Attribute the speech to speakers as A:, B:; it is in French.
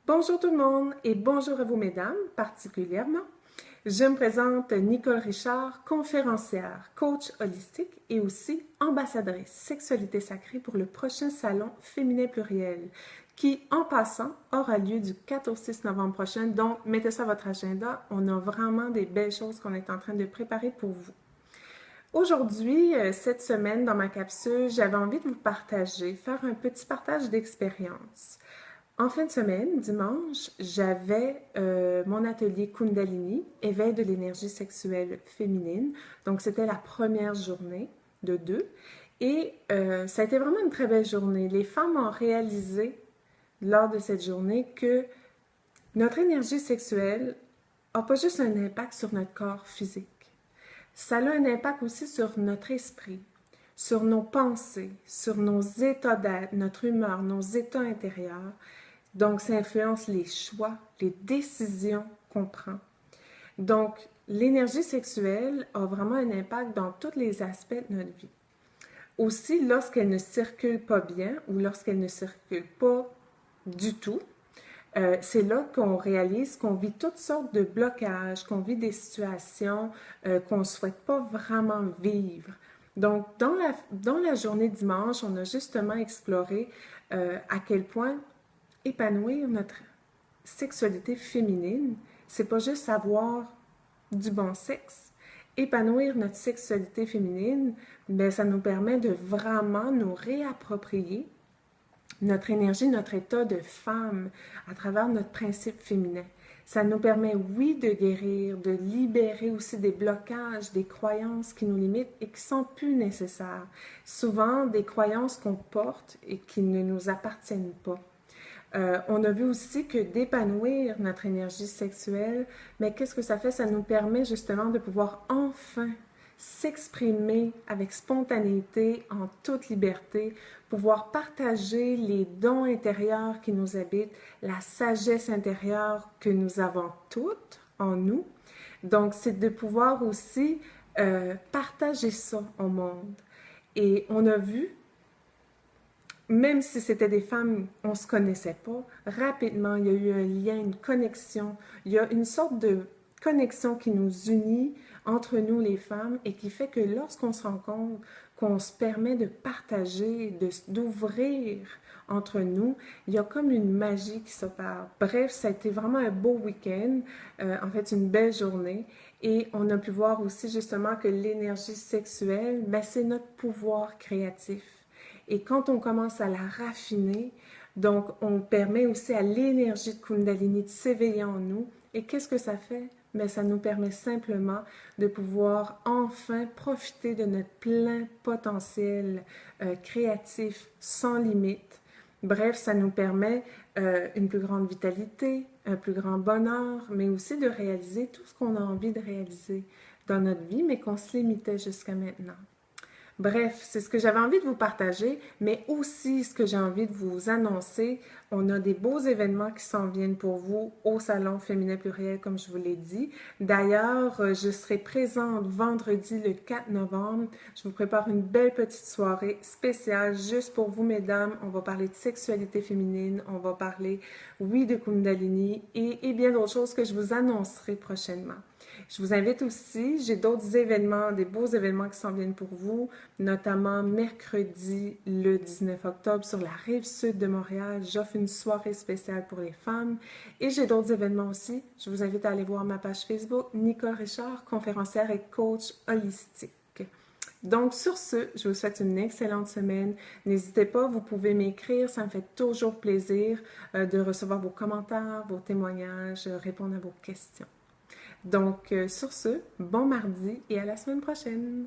A: Bonjour tout le monde et bonjour à vous mesdames particulièrement. Je me présente Nicole Richard, conférencière, coach holistique et aussi ambassadrice sexualité sacrée pour le prochain salon féminin pluriel qui, en passant, aura lieu du 4 au 6 novembre prochain. Donc, mettez ça à votre agenda. On a vraiment des belles choses qu'on est en train de préparer pour vous. Aujourd'hui, cette semaine, dans ma capsule, j'avais envie de vous partager, faire un petit partage d'expérience. En fin de semaine, dimanche, j'avais mon atelier Kundalini, éveil de l'énergie sexuelle féminine. Donc, c'était la première journée de deux. Et ça a été vraiment une très belle journée. Les femmes ont réalisé lors de cette journée que notre énergie sexuelle n'a pas juste un impact sur notre corps physique. Ça a un impact aussi sur notre esprit, sur nos pensées, sur nos états d'être, notre humeur, nos états intérieurs. Donc, ça influence les choix, les décisions qu'on prend. Donc, l'énergie sexuelle a vraiment un impact dans tous les aspects de notre vie. Aussi, lorsqu'elle ne circule pas bien ou lorsqu'elle ne circule pas du tout, c'est là qu'on réalise qu'on vit toutes sortes de blocages, qu'on vit des situations qu'on ne souhaite pas vraiment vivre. Donc, dans la journée dimanche, on a justement exploré à quel point épanouir notre sexualité féminine, c'est pas juste avoir du bon sexe. Épanouir notre sexualité féminine, bien, ça nous permet de vraiment nous réapproprier notre énergie, notre état de femme à travers notre principe féminin. Ça nous permet, oui, de guérir, de libérer aussi des blocages, des croyances qui nous limitent et qui sont plus nécessaires. Souvent, des croyances qu'on porte et qui ne nous appartiennent pas. On a vu aussi que d'épanouir notre énergie sexuelle, mais qu'est-ce que ça fait? Ça nous permet justement de pouvoir enfin s'exprimer avec spontanéité, en toute liberté, pouvoir partager les dons intérieurs qui nous habitent, la sagesse intérieure que nous avons toutes en nous. Donc, c'est de pouvoir aussi partager ça au monde. Et on a vu, même si c'était des femmes, on ne se connaissait pas, rapidement, il y a eu un lien, une connexion. Il y a une sorte de connexion qui nous unit entre nous les femmes et qui fait que lorsqu'on se rencontre, qu'on se permet de partager, d'ouvrir entre nous, il y a comme une magie qui s'opère. Bref, ça a été vraiment un beau week-end, en fait une belle journée. Et on a pu voir aussi justement que l'énergie sexuelle, ben, c'est notre pouvoir créatif. Et quand on commence à la raffiner, donc on permet aussi à l'énergie de Kundalini de s'éveiller en nous. Et qu'est-ce que ça fait? Mais ça nous permet simplement de pouvoir enfin profiter de notre plein potentiel créatif sans limite. Bref, ça nous permet une plus grande vitalité, un plus grand bonheur, mais aussi de réaliser tout ce qu'on a envie de réaliser dans notre vie, mais qu'on se limitait jusqu'à maintenant. Bref, c'est ce que j'avais envie de vous partager, mais aussi ce que j'ai envie de vous annoncer. On a des beaux événements qui s'en viennent pour vous au Salon Féminin Pluriel, comme je vous l'ai dit. D'ailleurs, je serai présente vendredi le 4 novembre. Je vous prépare une belle petite soirée spéciale juste pour vous, mesdames. On va parler de sexualité féminine, on va parler, oui, de Kundalini et bien d'autres choses que je vous annoncerai prochainement. Je vous invite aussi, j'ai d'autres événements, des beaux événements qui s'en viennent pour vous, notamment mercredi le 19 octobre sur la rive sud de Montréal. J'offre une soirée spéciale pour les femmes et j'ai d'autres événements aussi. Je vous invite à aller voir ma page Facebook, Nicole Richard, conférencière et coach holistique. Donc, sur ce, je vous souhaite une excellente semaine. N'hésitez pas, vous pouvez m'écrire, ça me fait toujours plaisir de recevoir vos commentaires, vos témoignages, répondre à vos questions. Donc, sur ce, bon mardi et à la semaine prochaine!